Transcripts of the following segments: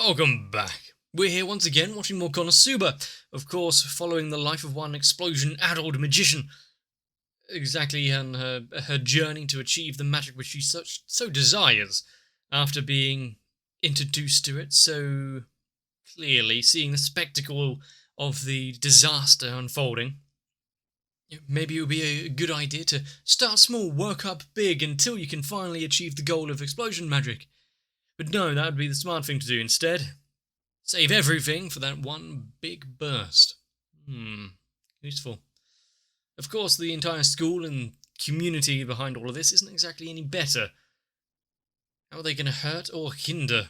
Welcome back. We're here once again watching more Konosuba, of course following the life of one explosion-addled magician. Exactly, and her journey to achieve the magic which she so desires, after being introduced to it so clearly, seeing the spectacle of the disaster unfolding. Maybe it would be a good idea to start small, work up big until you can finally achieve the goal of explosion magic. But no, that would be the smart thing to do instead. Save everything for that one big burst. Useful. Of course, the entire school and community behind all of this isn't exactly any better. How are they going to hurt or hinder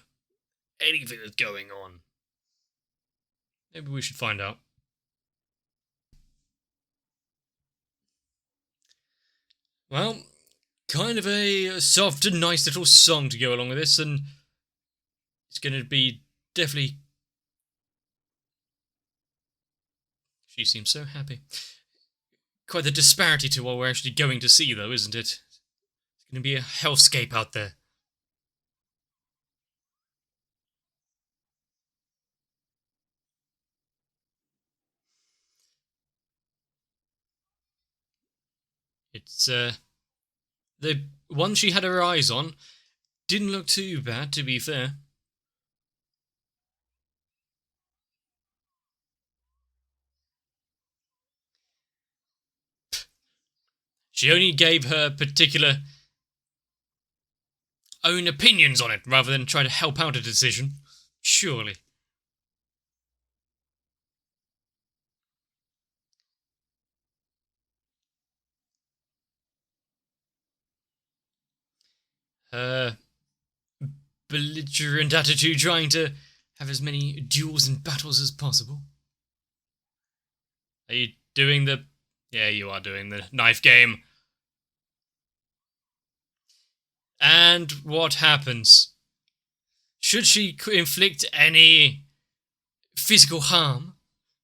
anything that's going on? Maybe we should find out. Well, kind of a soft and nice little song to go along with this, and it's going to be definitely... She seems so happy. Quite the disparity to what we're actually going to see, though, isn't it? It's going to be a hellscape out there. It's, the one she had her eyes on didn't look too bad, to be fair. She only gave her particular own opinions on it, rather than try to help out a decision. Surely. Her belligerent attitude, trying to have as many duels and battles as possible. Are you doing the... Yeah, you are doing the knife game. And what happens? Should she inflict any physical harm?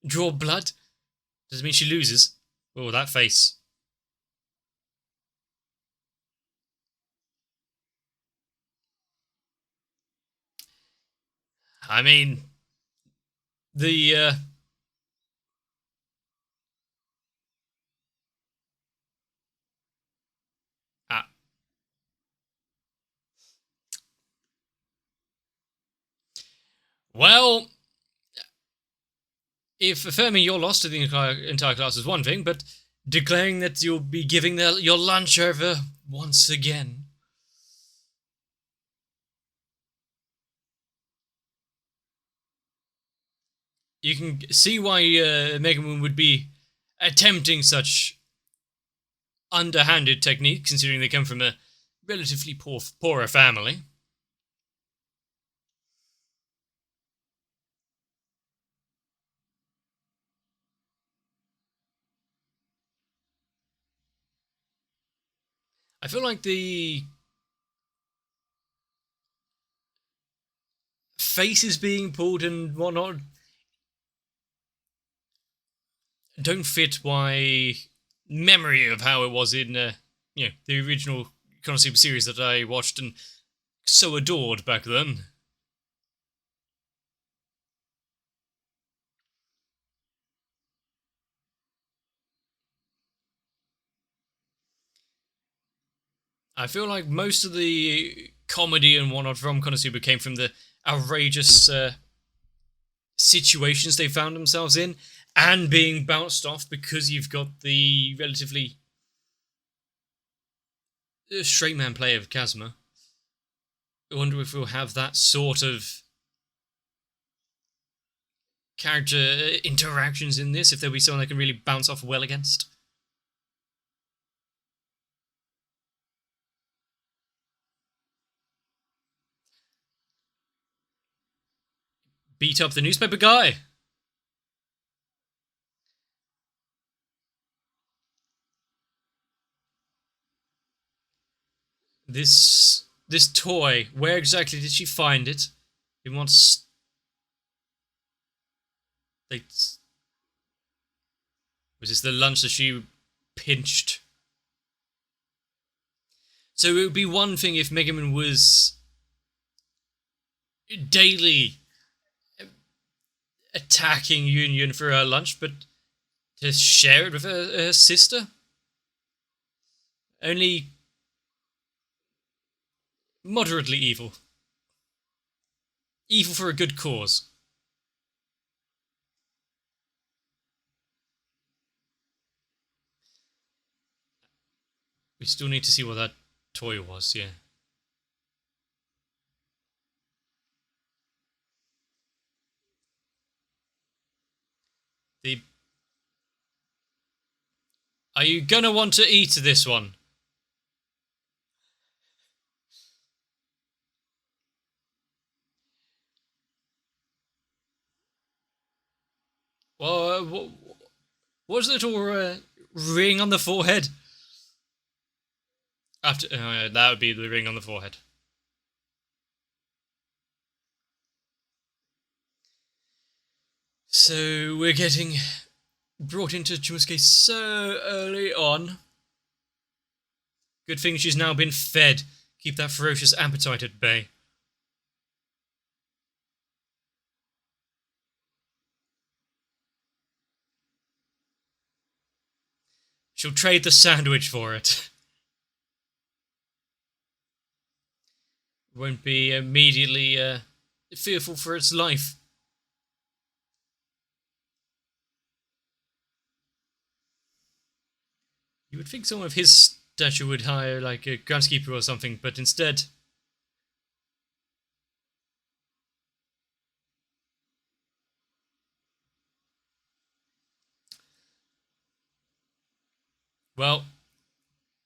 Draw blood? Does it mean she loses? Oh, that face. I mean, the, Well, if affirming your loss to the entire class is one thing, but declaring that you'll be giving your lunch over once again... You can see why Megamon would be attempting such underhanded technique, considering they come from a relatively poorer family. I feel like the faces being pulled and whatnot don't fit my memory of how it was in the original Konosuba series that I watched and so adored back then. I feel like most of the comedy and whatnot from Konosuba came from the outrageous situations they found themselves in, and being bounced off because you've got the relatively straight man play of Kazuma. I wonder if we'll have that sort of character interactions in this, if there'll be someone I can really bounce off well against. Beat up the newspaper guy. This toy, where exactly did she find it? In what was this the lunch that she pinched? So it would be one thing if Megaman was daily attacking Union for her lunch, but to share it with her sister? Only moderately evil. Evil for a good cause. We still need to see what that toy was, yeah. Are you gonna want to eat this one? Well, what was the little ring on the forehead? After that would be the ring on the forehead. So we're getting brought into Chumusuke so early on. Good thing she's now been fed. Keep that ferocious appetite at bay. She'll trade the sandwich for it. Won't be immediately fearful for its life. You would think someone of his stature would hire like a groundskeeper or something, but instead... Well,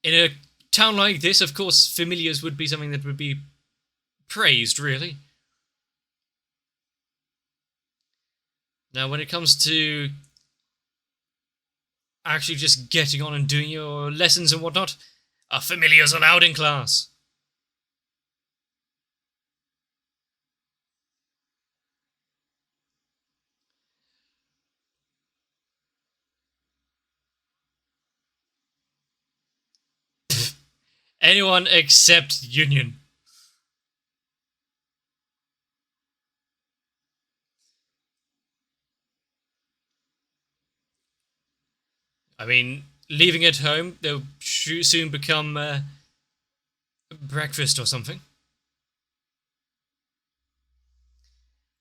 in a town like this, of course, familiars would be something that would be praised, really. Now, when it comes to actually just getting on and doing your lessons and whatnot, are familiars allowed in class? Anyone except Union. I mean, leaving at home, they'll soon become breakfast or something.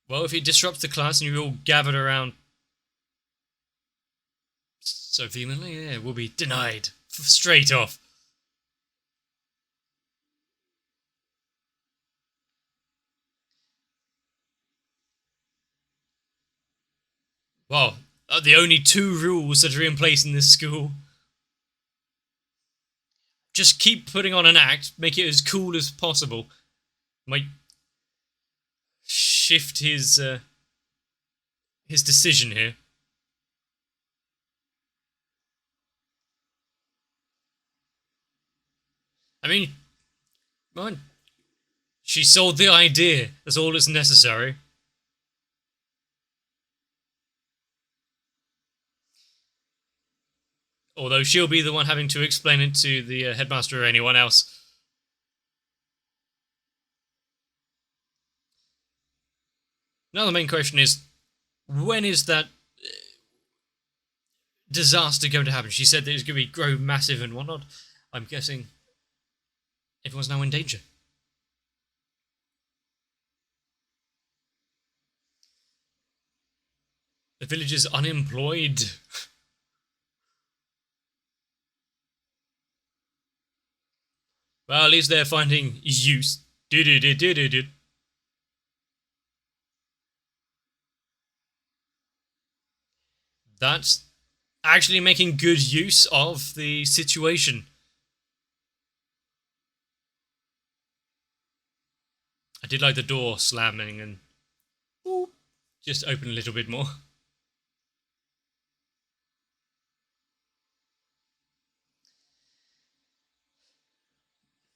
Well, if it disrupts the class and you're all gathered around so vehemently, yeah, we'll be denied. Straight off. Well, the only 2 rules that are in place in this school. Just keep putting on an act, make it as cool as possible. Might shift his decision here. I mean, man, she sold the idea. That's all that's necessary. Although she'll be the one having to explain it to the headmaster or anyone else. Now the main question is, when is that disaster going to happen? She said that it's going to grow massive and whatnot. I'm guessing everyone's now in danger. The village is unemployed. Well, at least they're finding use. That's actually making good use of the situation. I did like the door slamming and just open a little bit more.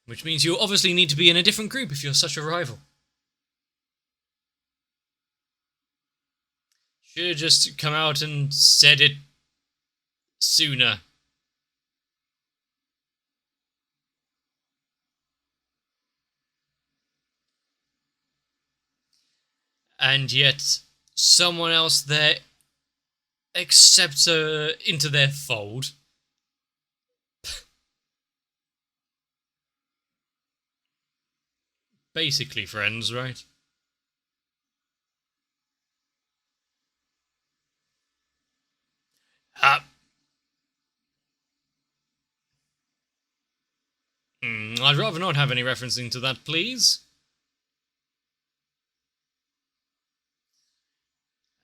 Which means you obviously need to be in a different group if you're such a rival. Should have just come out and said it sooner. And yet, someone else there accepts her into their fold. Basically friends, right? I'd rather not have any referencing to that, please.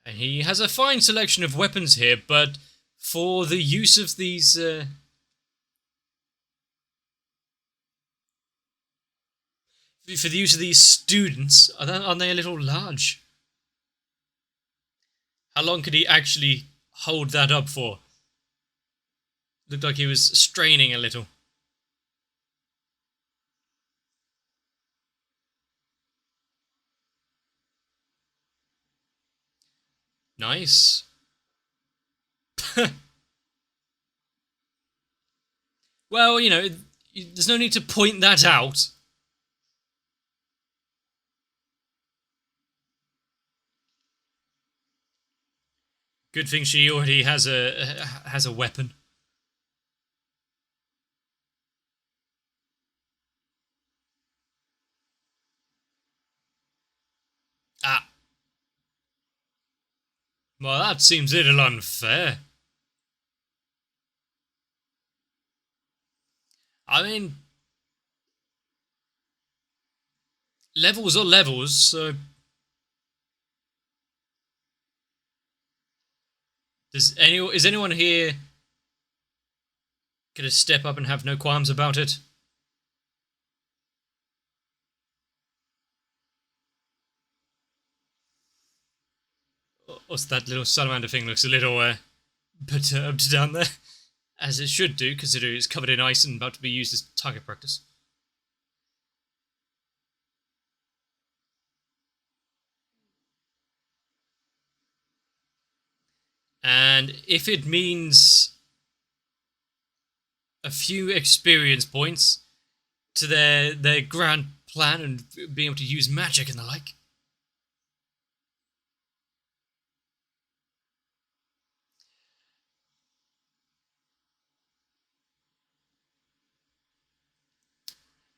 And he has a fine selection of weapons here, but for the use of these... for the use of these students, aren't they a little large? How long could he actually hold that up for? Looked like he was straining a little. Nice. Well, you know, there's no need to point that out. Good thing she already has a weapon. Ah. Well, that seems a little unfair. I mean, levels are levels, so... Is anyone here gonna step up and have no qualms about it? What's that little salamander thing? Looks a little perturbed down there. As it should do, considering it's covered in ice and about to be used as target practice. And if it means a few experience points to their grand plan and being able to use magic and the like.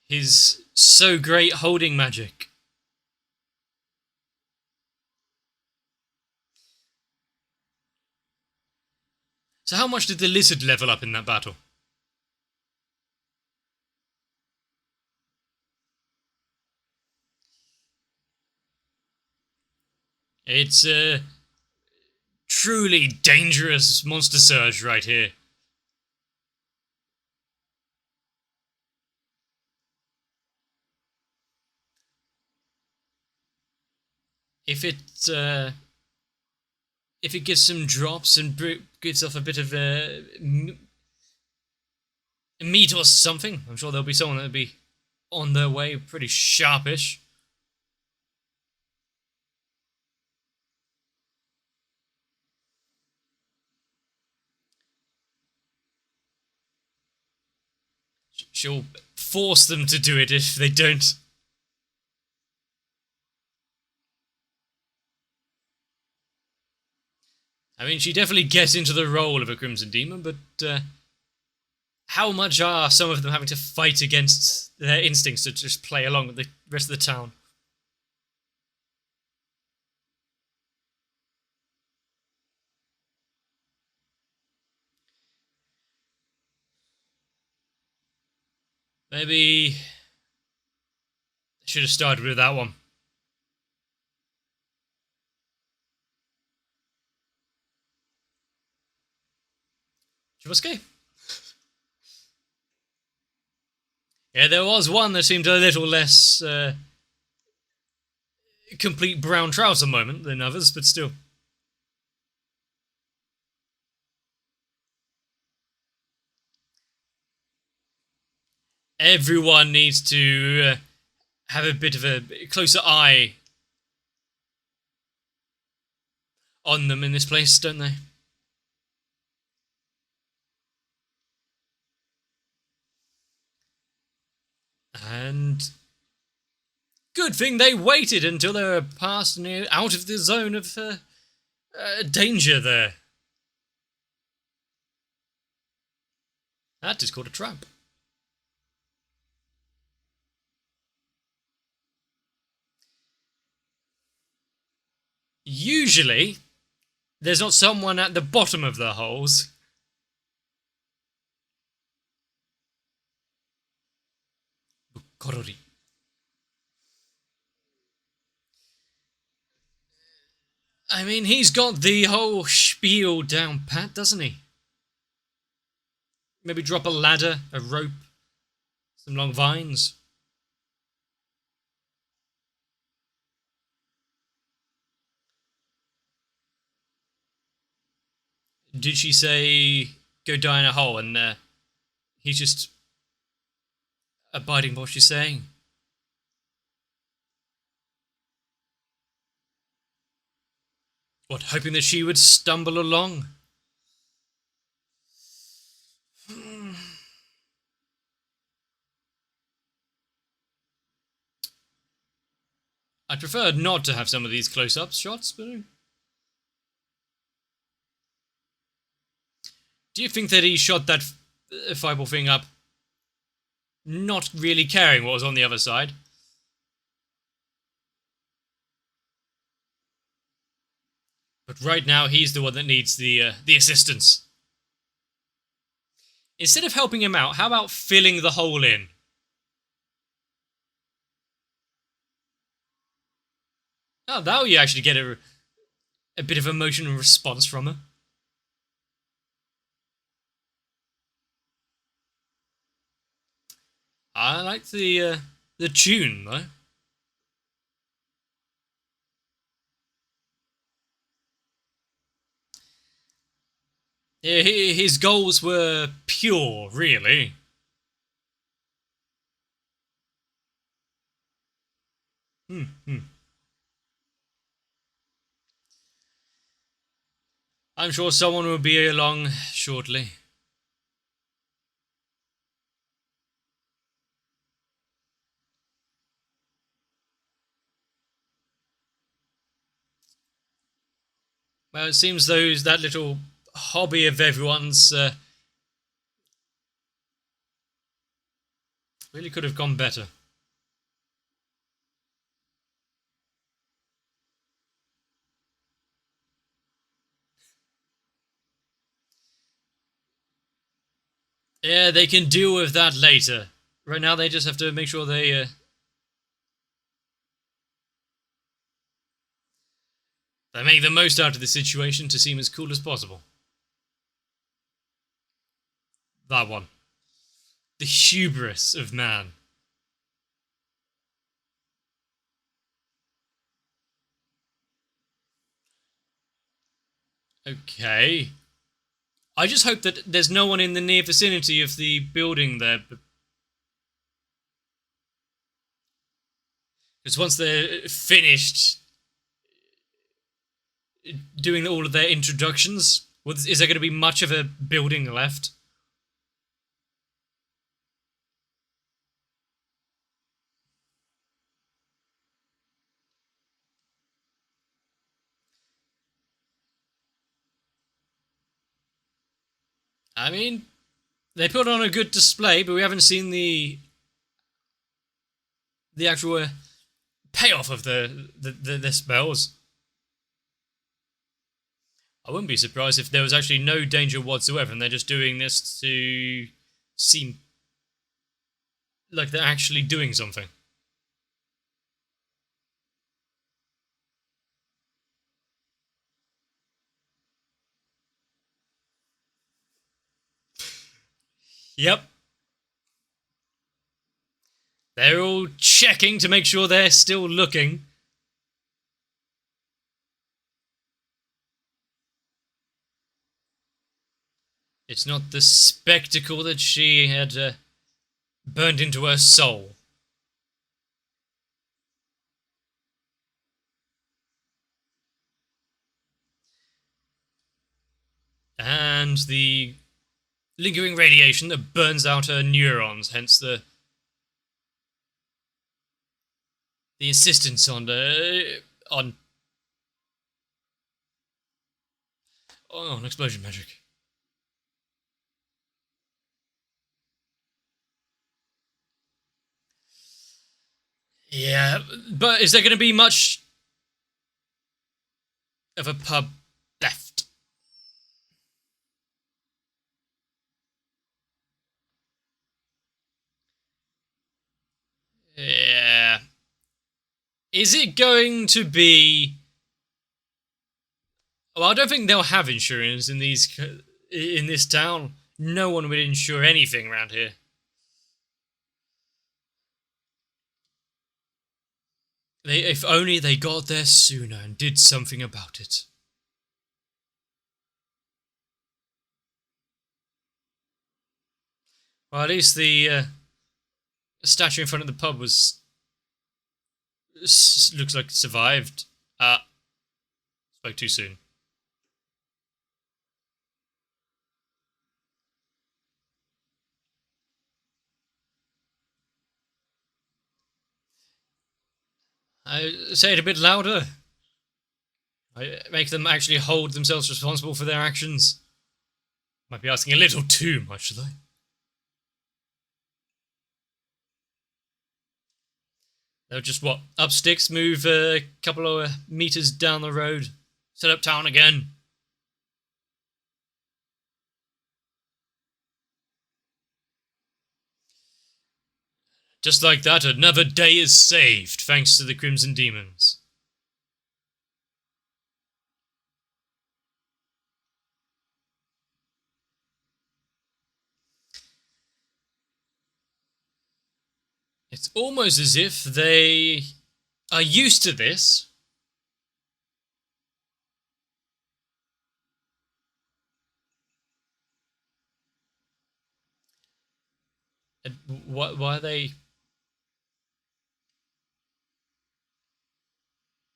He's so great holding magic. So how much did the lizard level up in that battle? It's a truly dangerous monster surge right here. If it gets some drops and gives off a bit of meat or something, I'm sure there'll be someone that'll be on their way, pretty sharpish. She'll force them to do it if they don't. I mean, she definitely gets into the role of a Crimson Demon, but how much are some of them having to fight against their instincts to just play along with the rest of the town? Maybe I should have started with that one. Subarashii? Yeah, there was one that seemed a little less complete brown trouser moment than others, but still. Everyone needs to have a bit of a closer eye on them in this place, don't they? And good thing they waited until they were past and out of the zone of danger there. That is called a trap. Usually, there's not someone at the bottom of the holes. Korori. I mean, he's got the whole spiel down pat, doesn't he? Maybe drop a ladder, a rope, some long vines. Did she say, go die in a hole, and he's just abiding by what she's saying? What, hoping that she would stumble along? I'd prefer not to have some of these close-up shots, but... Do you think that he shot that fireball thing up not really caring what was on the other side? But right now, he's the one that needs the assistance. Instead of helping him out, how about filling the hole in? Oh, that way you actually get a bit of emotional response from her. I like the tune, though. His goals were pure, really. I'm sure someone will be along shortly. Well, it seems that little hobby of everyone's really could have gone better. Yeah, they can deal with that later. Right now, they just have to make sure they make the most out of the situation to seem as cool as possible. That one. The hubris of man. Okay. I just hope that there's no one in the near vicinity of the building there. Because once they're finished doing all of their introductions, is there going to be much of a building left? I mean, they put on a good display, but we haven't seen the actual payoff of the spells. I wouldn't be surprised if there was actually no danger whatsoever and they're just doing this to seem like they're actually doing something. Yep. They're all checking to make sure they're still looking. It's not the spectacle that she had burned into her soul. And the lingering radiation that burns out her neurons, hence the... the insistence on explosion magic. Yeah, but is there going to be much of a pub left? Yeah. Is it going to be... Well, I don't think they'll have insurance in this town. No one would insure anything around here. If only they got there sooner and did something about it. Well, at least the statue in front of the pub looks like it survived. Spoke too soon. I say it a bit louder. I make them actually hold themselves responsible for their actions. Might be asking a little too much, though. They'll just, up sticks, move a couple of meters down the road, set up town again. Just like that, another day is saved, thanks to the Crimson Demons. It's almost as if they are used to this. And why are they...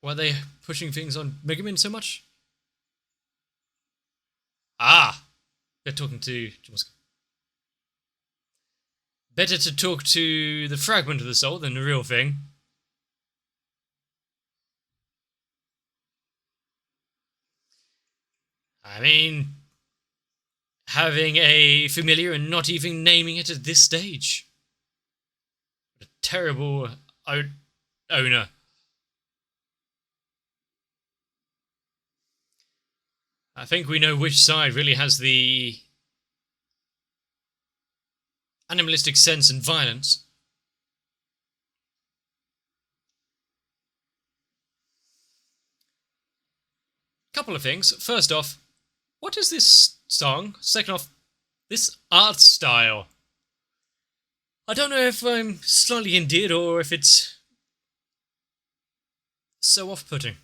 Why are they pushing things on Megamin so much? Ah! They're talking to... Better to talk to the fragment of the soul than the real thing. I mean, having a familiar and not even naming it at this stage. What a terrible owner. I think we know which side really has the animalistic sense and violence. Couple of things. First off, what is this song? Second off, this art style. I don't know if I'm slightly endeared or if it's so off-putting.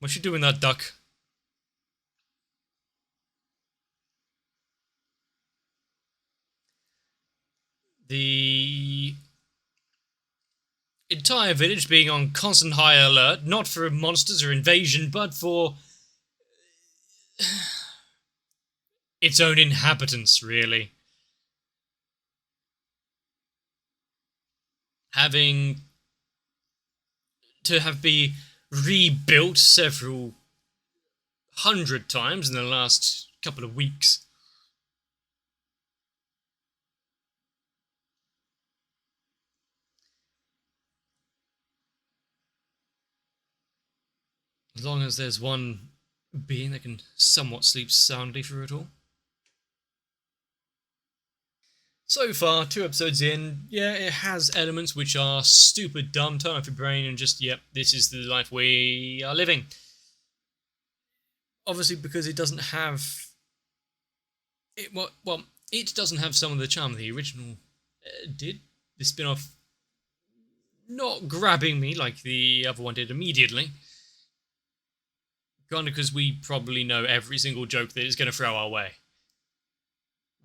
What's she doing, that duck? The entire village being on constant high alert, not for monsters or invasion, but for its own inhabitants, really. Having to be rebuilt several hundred times in the last couple of weeks. As long as there's one being that can somewhat sleep soundly through it all. So far, 2 episodes in, yeah, it has elements which are stupid dumb, turn off your brain and just, yep, this is the life we are living. Obviously, because it doesn't have... it doesn't have some of the charm the original did. The spin-off not grabbing me like the other one did immediately. Kind of because we probably know every single joke that it's going to throw our way.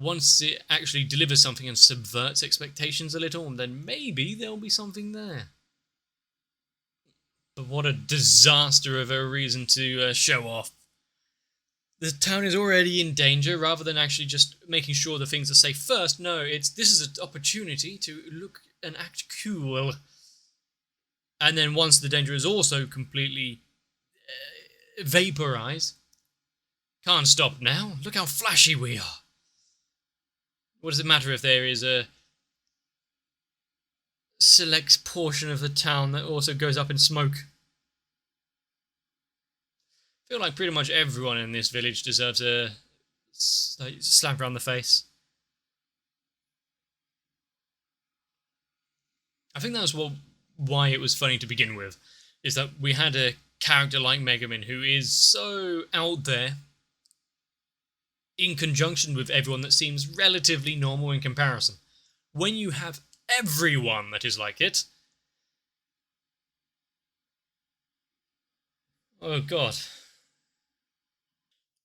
Once it actually delivers something and subverts expectations a little, then maybe there'll be something there. But what a disaster of a reason to show off. the town is already in danger, rather than actually just making sure the things are safe first. No, this is an opportunity to look and act cool. And then once the danger is also completely vaporized, can't stop now. Look how flashy we are. What does it matter if there is a select portion of the town that also goes up in smoke? I feel like pretty much everyone in this village deserves a slap around the face. I think that's why it was funny to begin with, is that we had a character like Megumin who is so out there, in conjunction with everyone that seems relatively normal in comparison. When you have everyone that is like it... oh god.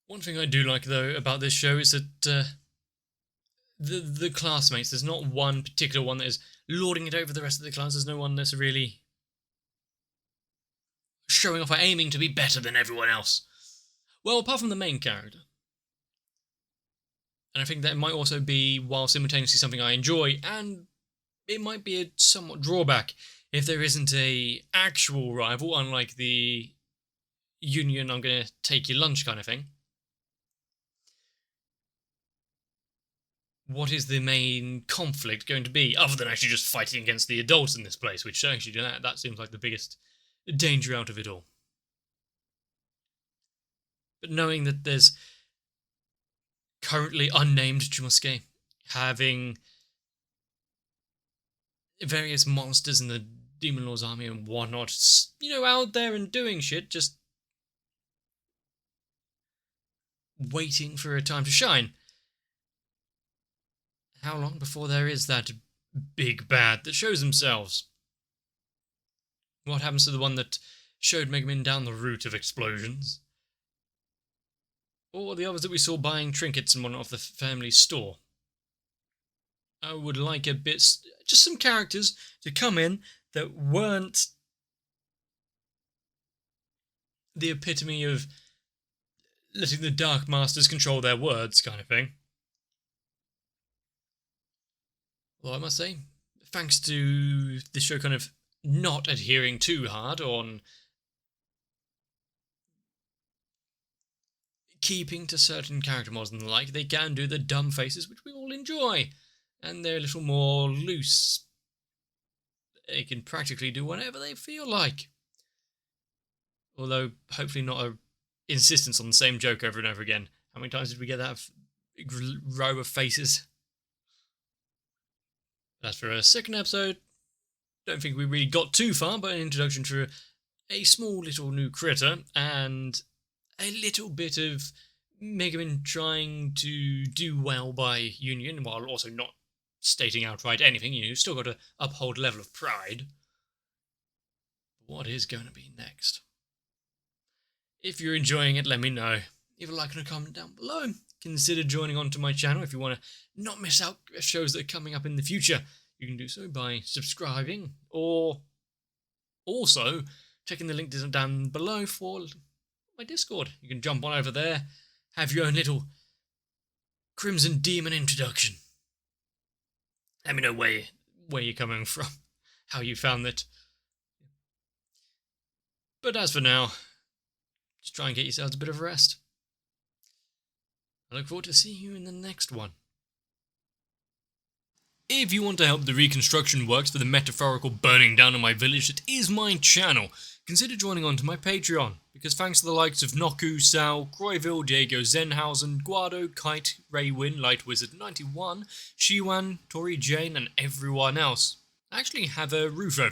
One thing I do like, though, about this show is that the classmates, there's not one particular one that is lording it over the rest of the class. There's no one that's really showing off or aiming to be better than everyone else. Well, apart from the main character. And I think that might also be, while simultaneously something I enjoy, and it might be a somewhat drawback if there isn't a actual rival, unlike the Union, I'm going to take your lunch kind of thing. What is the main conflict going to be, other than actually just fighting against the adults in this place, which actually that seems like the biggest danger out of it all. But knowing that there's currently unnamed Jumosuke having various monsters in the Demon Lord's army and whatnot, out there and doing shit, just waiting for a time to shine. How long before there is that big bad that shows themselves? What happens to the one that showed Megumin down the route of explosions? Or the others that we saw buying trinkets in one of the family store? I would like a bit, just some characters to come in that weren't the epitome of letting the Dark Masters control their words kind of thing. Well, I must say, thanks to this show kind of not adhering too hard on keeping to certain character models and the like, they can do the dumb faces, which we all enjoy, and they're a little more loose. They can practically do whatever they feel like. Although, hopefully not a insistence on the same joke over and over again. How many times did we get that row of faces? As for a second episode, don't think we really got too far, but an introduction to a small little new critter, and a little bit of Megumin trying to do well by Union, while also not stating outright anything. You've still got to uphold a level of pride. What is going to be next? If you're enjoying it, let me know. Leave a like and a comment down below. Consider joining onto my channel if you want to not miss out shows that are coming up in the future. You can do so by subscribing, or also checking the link down below for my Discord. You can jump on over there, have your own little Crimson Demon introduction. Let me know where you're coming from, how you found it. But as for now, just try and get yourselves a bit of rest. I look forward to seeing you in the next one. If you want to help the reconstruction works for the metaphorical burning down of my village that is my channel, consider joining on to my Patreon, because thanks to the likes of Noku, Sal, Croyville, Diego Zenhausen, Guado, Kite, Raywin, Light Wizard 91, Shiwan, Tori Jane, and everyone else, I actually have a roof over